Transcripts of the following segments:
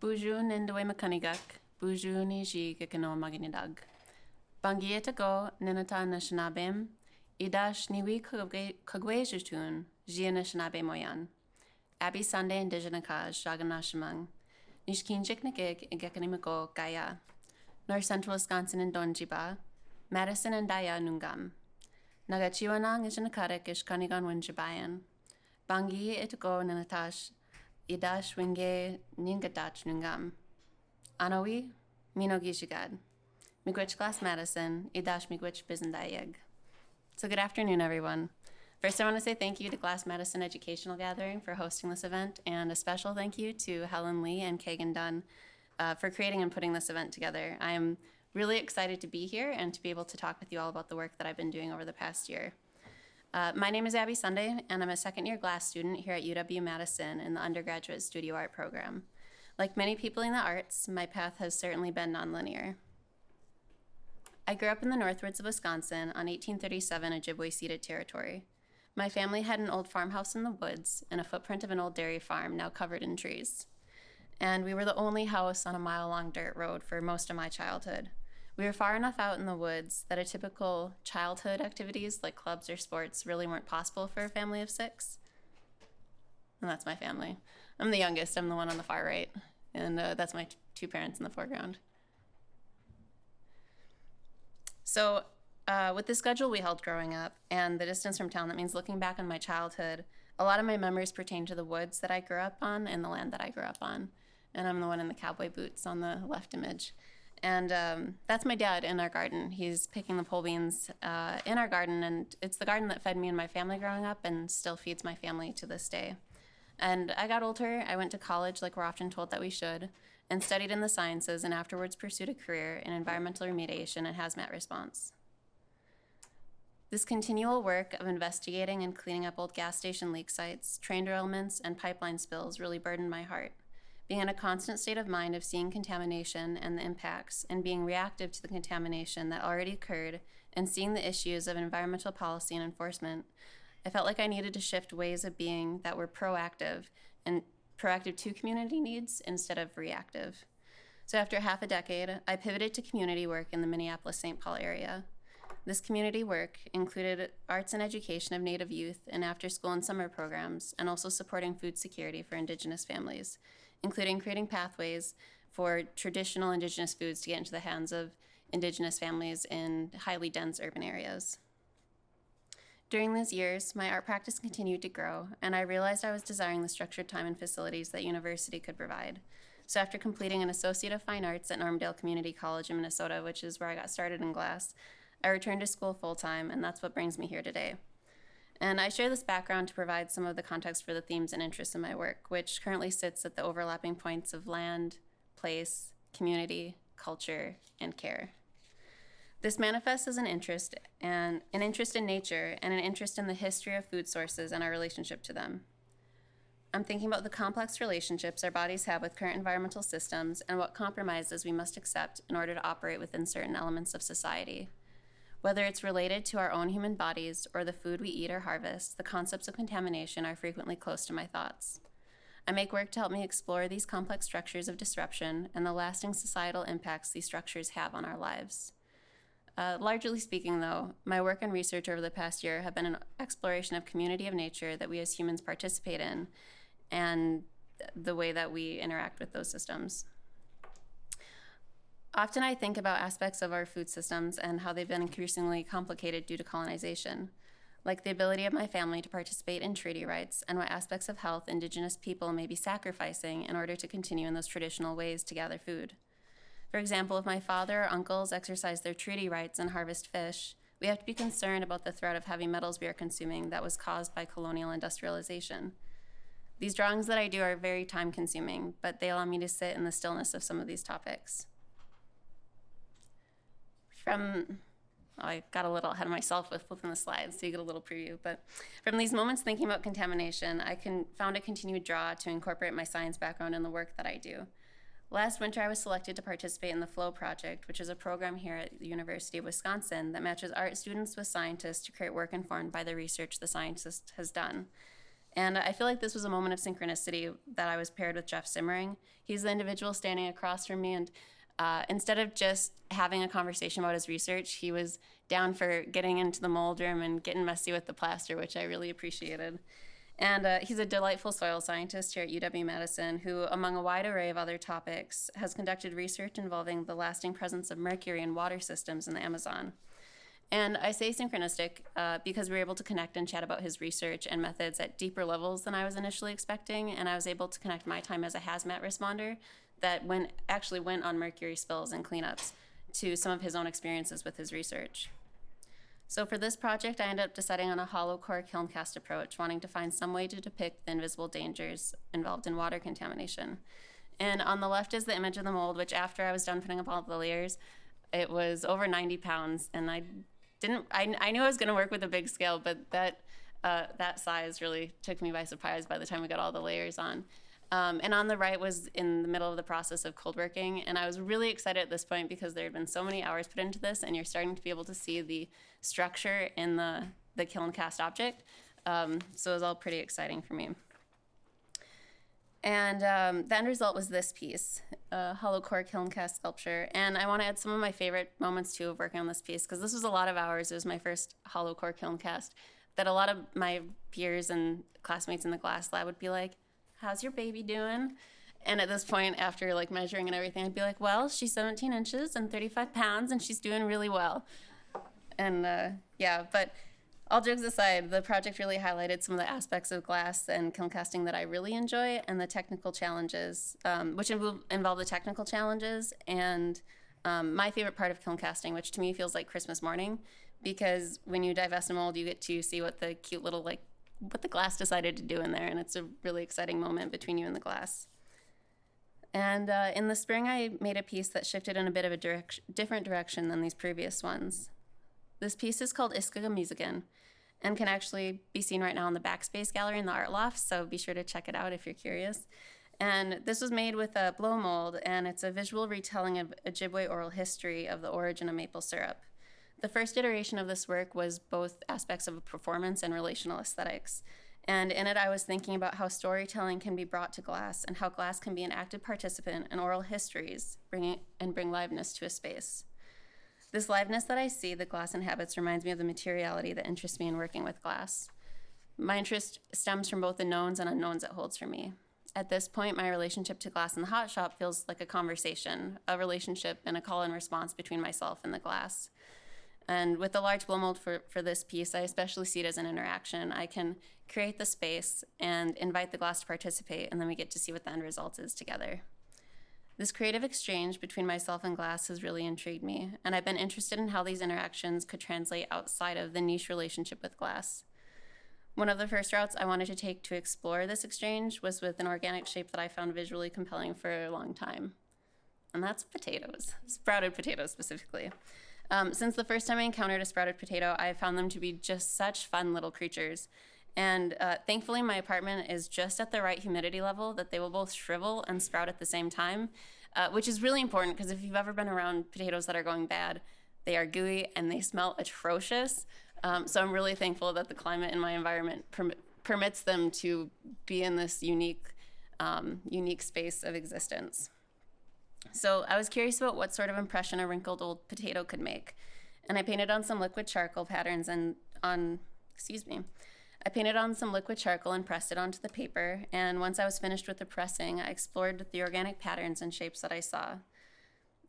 Buju nindoe makanigak, buju ni ji gikano maginidag. Bangieta go ninata nashnabem, idash niwi kagwejutun, jia nashnabe moyan. Abby Sunde indigenakaj jaganashimang. Nishkinjik nagig igakanimigo gaya. North Central Wisconsin and Donjiba, Madison and Daya Nungam. Nagachiwanang ijanakarik ish kanigan winjibayan. Bangi itugo ninatash, idash winge ningadach nungam. Anawi, minogishigad. Miigwech Glass Madison, idash miigwech bizendayeg. So good afternoon, everyone. First, I want to say thank you to Glass Madison Educational Gathering for hosting this event, and a special thank you to Helen Lee and Kagan Dunn for creating and putting this event together. I'm really excited to be here and to be able to talk with you all about the work that I've been doing over the past year. My name is Abby Sunde, and I'm a second-year Glass student here at UW-Madison in the undergraduate studio art program. Like many people in the arts, my path has certainly been nonlinear. I grew up in the northwoods of Wisconsin on 1837 Ojibwe ceded territory. My family had an old farmhouse in the woods and a footprint of an old dairy farm now covered in trees. And we were the only house on a mile-long dirt road for most of my childhood. We were far enough out in the woods that a typical childhood activities like clubs or sports really weren't possible for a family of 6. And that's my family. I'm the youngest, I'm the one on the far right, and that's my 2 parents in the foreground. So with the schedule we held growing up and the distance from town, that means looking back on my childhood, a lot of my memories pertain to the woods that I grew up on and the land that I grew up on. And I'm the one in the cowboy boots on the left image. And that's my dad in our garden. He's picking the pole beans in our garden, and it's the garden that fed me and my family growing up and still feeds my family to this day. And I got older, I went to college like we're often told that we should, and studied in the sciences and afterwards pursued a career in environmental remediation and hazmat response. This continual work of investigating and cleaning up old gas station leak sites, train derailments, and pipeline spills really burdened my heart. Being in a constant state of mind of seeing contamination and the impacts, and being reactive to the contamination that already occurred, and seeing the issues of environmental policy and enforcement, I felt like I needed to shift ways of being that were proactive, and proactive to community needs instead of reactive. So after half a decade, I pivoted to community work in the Minneapolis-St. Paul area. This community work included arts and education of Native youth and after-school and summer programs, and also supporting food security for Indigenous families, including creating pathways for traditional Indigenous foods to get into the hands of Indigenous families in highly dense urban areas. During these years, my art practice continued to grow, and I realized I was desiring the structured time and facilities that university could provide. So after completing an Associate of Fine Arts at Normandale Community College in Minnesota, which is where I got started in glass, I returned to school full-time, and that's what brings me here today. And I share this background to provide some of the context for the themes and interests in my work, which currently sits at the overlapping points of land, place, community, culture, and care. This manifests as an interest in nature and an interest in the history of food sources and our relationship to them. I'm thinking about the complex relationships our bodies have with current environmental systems and what compromises we must accept in order to operate within certain elements of society. Whether it's related to our own human bodies or the food we eat or harvest, the concepts of contamination are frequently close to my thoughts. I make work to help me explore these complex structures of disruption and the lasting societal impacts these structures have on our lives. Largely speaking, though, my work and research over the past year have been an exploration of community of nature that we as humans participate in and the way that we interact with those systems. Often I think about aspects of our food systems and how they've been increasingly complicated due to colonization, like the ability of my family to participate in treaty rights and what aspects of health Indigenous people may be sacrificing in order to continue in those traditional ways to gather food. For example, if my father or uncles exercise their treaty rights and harvest fish, we have to be concerned about the threat of heavy metals we are consuming that was caused by colonial industrialization. These drawings that I do are very time-consuming, but they allow me to sit in the stillness of some of these topics. I got a little ahead of myself with flipping the slides, so you get a little preview. But from these moments thinking about contamination, I found a continued draw to incorporate my science background in the work that I do. Last winter, I was selected to participate in the FLOW project, which is a program here at the University of Wisconsin that matches art students with scientists to create work informed by the research the scientist has done. And I feel like this was a moment of synchronicity that I was paired with Jeff Simmering. He's the individual standing across from me, and instead of just having a conversation about his research, he was down for getting into the mold room and getting messy with the plaster, which I really appreciated. And he's a delightful soil scientist here at UW-Madison who, among a wide array of other topics, has conducted research involving the lasting presence of mercury in water systems in the Amazon. And I say synchronistic because we were able to connect and chat about his research and methods at deeper levels than I was initially expecting, and I was able to connect my time as a hazmat responder that actually went on mercury spills and cleanups to some of his own experiences with his research. So for this project, I ended up deciding on a hollow core kiln cast approach, wanting to find some way to depict the invisible dangers involved in water contamination. And on the left is the image of the mold, which after I was done putting up all the layers, it was over 90 pounds, and I knew I was going to work with a big scale, but that size really took me by surprise by the time we got all the layers on. And on the right was in the middle of the process of cold working, and I was really excited at this point because there had been so many hours put into this, and you're starting to be able to see the structure in the kiln cast object. So it was all pretty exciting for me. And the end result was this piece, hollow core kiln cast sculpture. And I want to add some of my favorite moments too of working on this piece, because this was a lot of hours. It was my first hollow core kiln cast that a lot of my peers and classmates in the glass lab would be like, "How's your baby doing?" And at this point, after like measuring and everything, I'd be like, "Well, she's 17 inches and 35 pounds and she's doing really well." And yeah, but all jokes aside, the project really highlighted some of the aspects of glass and kiln casting that I really enjoy, and the technical challenges, which involve the technical challenges, and my favorite part of kiln casting, which to me feels like Christmas morning, because when you divest a mold, you get to see what the cute little, what the glass decided to do in there, and it's a really exciting moment between you and the glass. And in the spring, I made a piece that shifted in a bit of a different direction than these previous ones. This piece is called Iskagamizagin and can actually be seen right now in the Backspace Gallery in the Art Loft, so be sure to check it out if you're curious. And this was made with a blow mold, and it's a visual retelling of Ojibwe oral history of the origin of maple syrup. The first iteration of this work was both aspects of performance and relational aesthetics. And in it, I was thinking about how storytelling can be brought to glass and how glass can be an active participant in oral histories, bring liveness to a space. This liveness that I see the glass inhabits reminds me of the materiality that interests me in working with glass. My interest stems from both the knowns and unknowns it holds for me. At this point, my relationship to glass in the hot shop feels like a conversation, a relationship, and a call and response between myself and the glass. And with the large blow mold for this piece, I especially see it as an interaction. I can create the space and invite the glass to participate, and then we get to see what the end result is together. This creative exchange between myself and glass has really intrigued me, and I've been interested in how these interactions could translate outside of the niche relationship with glass. One of the first routes I wanted to take to explore this exchange was with an organic shape that I found visually compelling for a long time, and that's potatoes, sprouted potatoes specifically. Since the first time I encountered a sprouted potato, I found them to be just such fun little creatures. And thankfully, my apartment is just at the right humidity level that they will both shrivel and sprout at the same time, which is really important because if you've ever been around potatoes that are going bad, they are gooey and they smell atrocious. So I'm really thankful that the climate in my environment permits them to be in this unique space of existence. So I was curious about what sort of impression a wrinkled old potato could make. And I painted on some liquid charcoal patterns I painted on some liquid charcoal and pressed it onto the paper, and once I was finished with the pressing, I explored the organic patterns and shapes that I saw.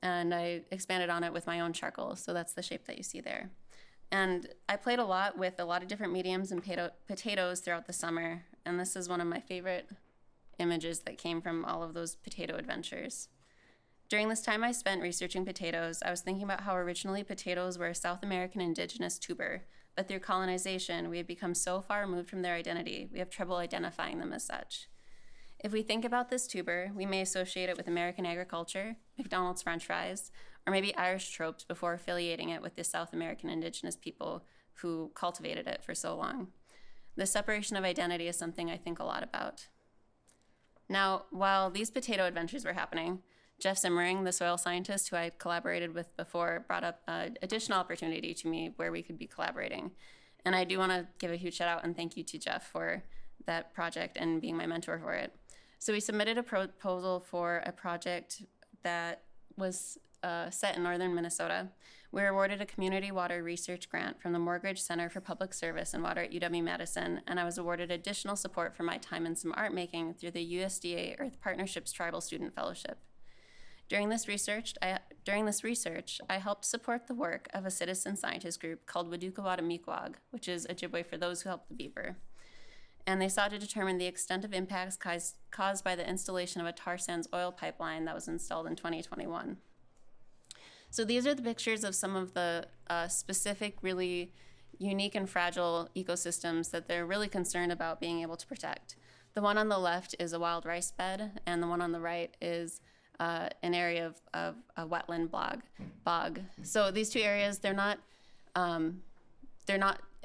And I expanded on it with my own charcoal, so that's the shape that you see there. And I played a lot with a lot of different mediums and potatoes throughout the summer, and this is one of my favorite images that came from all of those potato adventures. During this time I spent researching potatoes, I was thinking about how originally potatoes were a South American indigenous tuber, but through colonization, we have become so far removed from their identity, we have trouble identifying them as such. If we think about this tuber, we may associate it with American agriculture, McDonald's French fries, or maybe Irish tropes before affiliating it with the South American indigenous people who cultivated it for so long. This separation of identity is something I think a lot about. Now, while these potato adventures were happening, Jeff Simmering, the soil scientist who I collaborated with before, brought up an additional opportunity to me where we could be collaborating. And I do want to give a huge shout out and thank you to Jeff for that project and being my mentor for it. So we submitted a proposal for a project that was set in northern Minnesota. We were awarded a community water research grant from the Morgridge Center for Public Service and Water at UW-Madison, and I was awarded additional support for my time in some art making through the USDA Earth Partnership's Tribal Student Fellowship. During this research, I helped support the work of a citizen scientist group called Wadukawada, which is Ojibwe for those who help the beaver. And they sought to determine the extent of impacts caused by the installation of a tar sands oil pipeline that was installed in 2021. So these are the pictures of some of the specific, really unique and fragile ecosystems that they're really concerned about being able to protect. The one on the left is a wild rice bed, and the one on the right is an area of a wetland bog. So these two areas, they're not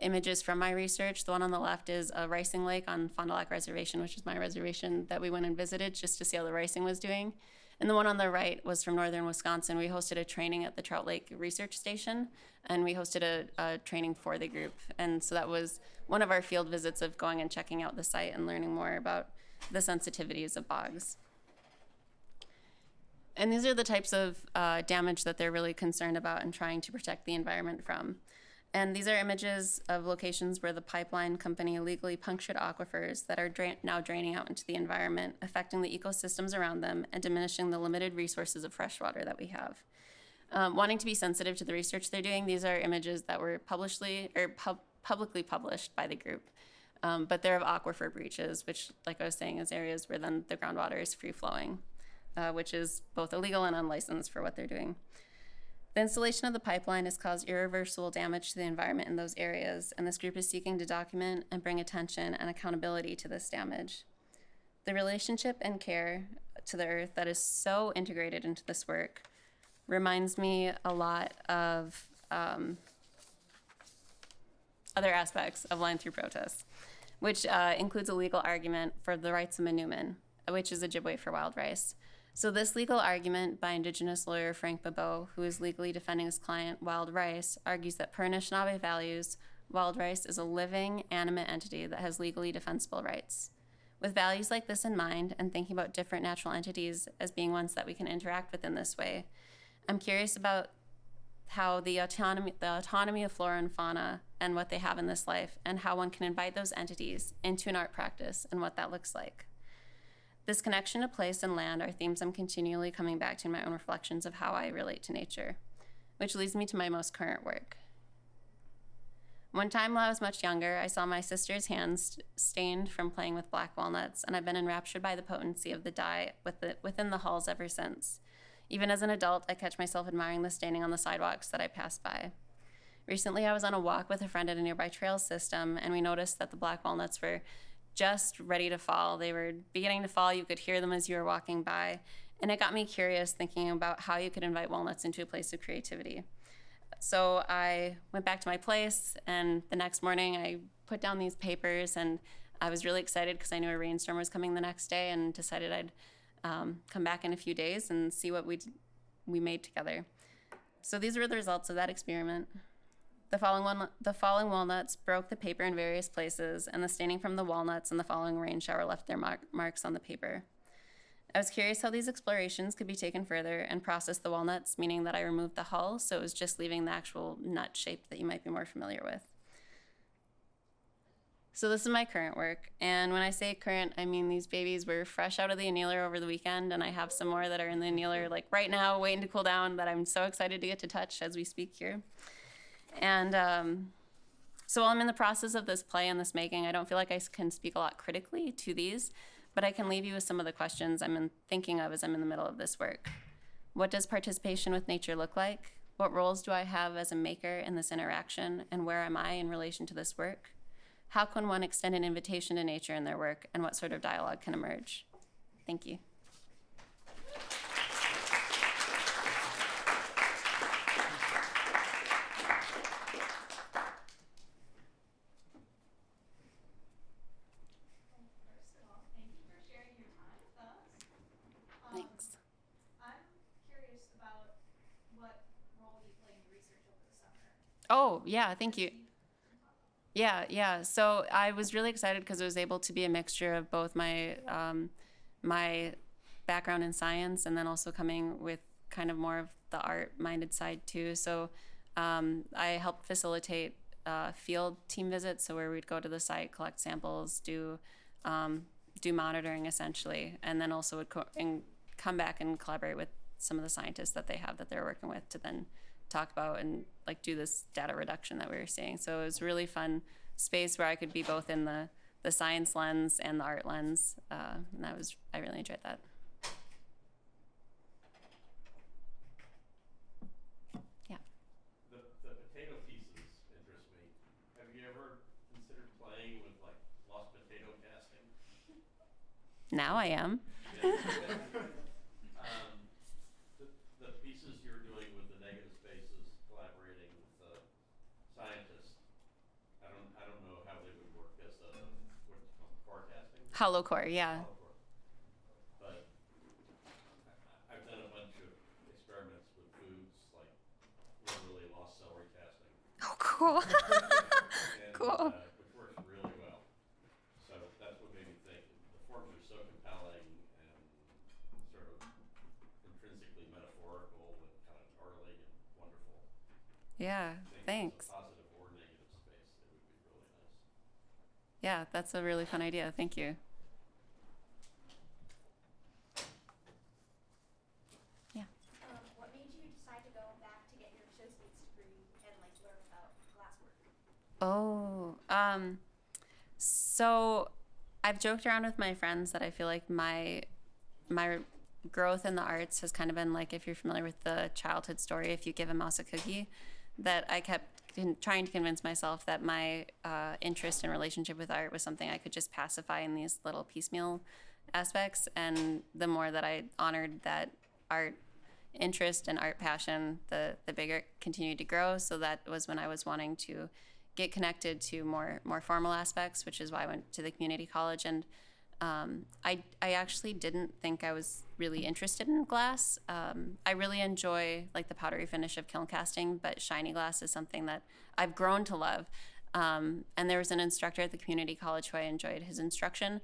images from my research. The one on the left is a ricing lake on Fond du Lac Reservation, which is my reservation that we went and visited just to see how the ricing was doing. And the one on the right was from northern Wisconsin. We hosted a training at the Trout Lake Research Station, and we hosted a training for the group. And so that was one of our field visits of going and checking out the site and learning more about the sensitivities of bogs. And these are the types of damage that they're really concerned about and trying to protect the environment from. And these are images of locations where the pipeline company illegally punctured aquifers that are now draining out into the environment, affecting the ecosystems around them and diminishing the limited resources of fresh water that we have. Wanting to be sensitive to the research they're doing, these are images that were publicly published by the group. But they're of aquifer breaches, which, like I was saying, is areas where then the groundwater is free flowing, which is both illegal and unlicensed for what they're doing. The installation of the pipeline has caused irreversible damage to the environment in those areas, and this group is seeking to document and bring attention and accountability to this damage. The relationship and care to the earth that is so integrated into this work reminds me a lot of other aspects of Line Through protests, which includes a legal argument for the rights of Manuman, which is Ojibwe for wild rice. So this legal argument by Indigenous lawyer Frank Babeau, who is legally defending his client, Wild Rice, argues that per Anishinaabe values, wild rice is a living, animate entity that has legally defensible rights. With values like this in mind, and thinking about different natural entities as being ones that we can interact with in this way, I'm curious about how the autonomy of flora and fauna and what they have in this life, and how one can invite those entities into an art practice and what that looks like. This connection to place and land are themes I'm continually coming back to in my own reflections of how I relate to nature, which leads me to my most current work. One time while I was much younger, I saw my sister's hands stained from playing with black walnuts, and I've been enraptured by the potency of the dye within the halls ever since. Even as an adult, I catch myself admiring the staining on the sidewalks that I pass by. Recently, I was on a walk with a friend at a nearby trail system, and we noticed that the black walnuts were just ready to fall. They were beginning to fall. You could hear them as you were walking by. And it got me curious, thinking about how you could invite walnuts into a place of creativity. So I went back to my place, and the next morning I put down these papers, and I was really excited because I knew a rainstorm was coming the next day, and decided I'd come back in a few days and see what we made together. So these were the results of that experiment. The falling walnuts broke the paper in various places, and the staining from the walnuts and the following rain shower left their marks on the paper. I was curious how these explorations could be taken further and process the walnuts, meaning that I removed the hull, so it was just leaving the actual nut shape that you might be more familiar with. So this is my current work, and when I say current, I mean these babies were fresh out of the annealer over the weekend, and I have some more that are in the annealer like right now, waiting to cool down, that I'm so excited to get to touch as we speak here. And so while I'm in the process of this play and this making, I don't feel like I can speak a lot critically to these, but I can leave you with some of the questions I'm thinking of as I'm in the middle of this work. What does participation with nature look like? What roles do I have as a maker in this interaction, and where am I in relation to this work? How can one extend an invitation to nature in their work, and what sort of dialogue can emerge? Thank you. Oh, yeah, thank you. Yeah. So I was really excited because it was able to be a mixture of both my background in science and then also coming with kind of more of the art-minded side too. So I helped facilitate field team visits, so where we'd go to the site, collect samples, do monitoring essentially, and then also would come back and collaborate with some of the scientists that they have that they're working with to then talk about and like do this data reduction that we were seeing. So it was a really fun space where I could be both in the science lens and the art lens, and I really enjoyed that. Yeah. The potato pieces interest me. Have you ever considered playing with like lost potato casting? Now I am. The pieces you're doing with the negative spaces, collaborating with the scientists, I don't know how they would work as what's it called, core casting? Hollow core, yeah. Hollow core. But I've done a bunch of experiments with foods, like literally lost celery casting. Oh, cool. And, Cool. which works really well. So that's what made me think. The forms are so compelling and sort of intrinsically metaphorical and kind of gnarly and wonderful. Yeah, I think thanks. it's a positive or negative space. It would be really nice. Yeah, that's a really fun idea. Thank you. Yeah. What made you decide to go back to get your associate's degree and like learn about glasswork? Oh, so I've joked around with my friends that I feel like my growth in the arts has kind of been like, if you're familiar with the childhood story, if you give a mouse a cookie, that I kept trying to convince myself that my interest and relationship with art was something I could just pacify in these little piecemeal aspects. And the more that I honored that art interest and art passion, the bigger it continued to grow. So that was when I was wanting to get connected to more formal aspects, which is why I went to the community college. And I actually didn't think I was really interested in glass. I really enjoy like the powdery finish of kiln casting, but shiny glass is something that I've grown to love. And there was an instructor at the community college who I enjoyed his instruction.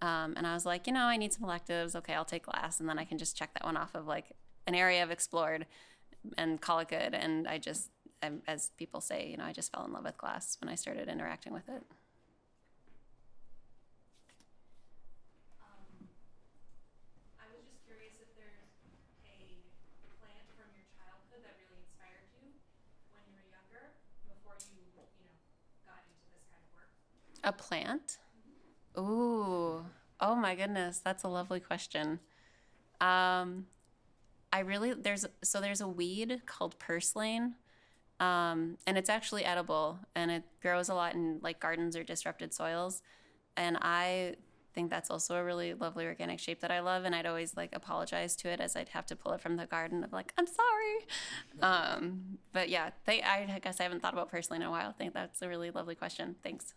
And I was like, I need some electives. Okay, I'll take glass, and then I can just check that one off of like an area I've explored and call it good. And as people say, I just fell in love with glass when I started interacting with it. I was just curious if there's a plant from your childhood that really inspired you when you were younger before you got into this kind of work. A plant? Ooh. Oh my goodness, that's a lovely question. There's a weed called purslane, and it's actually edible, and it grows a lot in like gardens or disrupted soils, and I think that's also a really lovely organic shape that I love, and I'd always like apologize to it as I'd have to pull it from the garden of like, I'm sorry. But yeah, I guess I haven't thought about purslane in a while. I think that's a really lovely question. Thanks.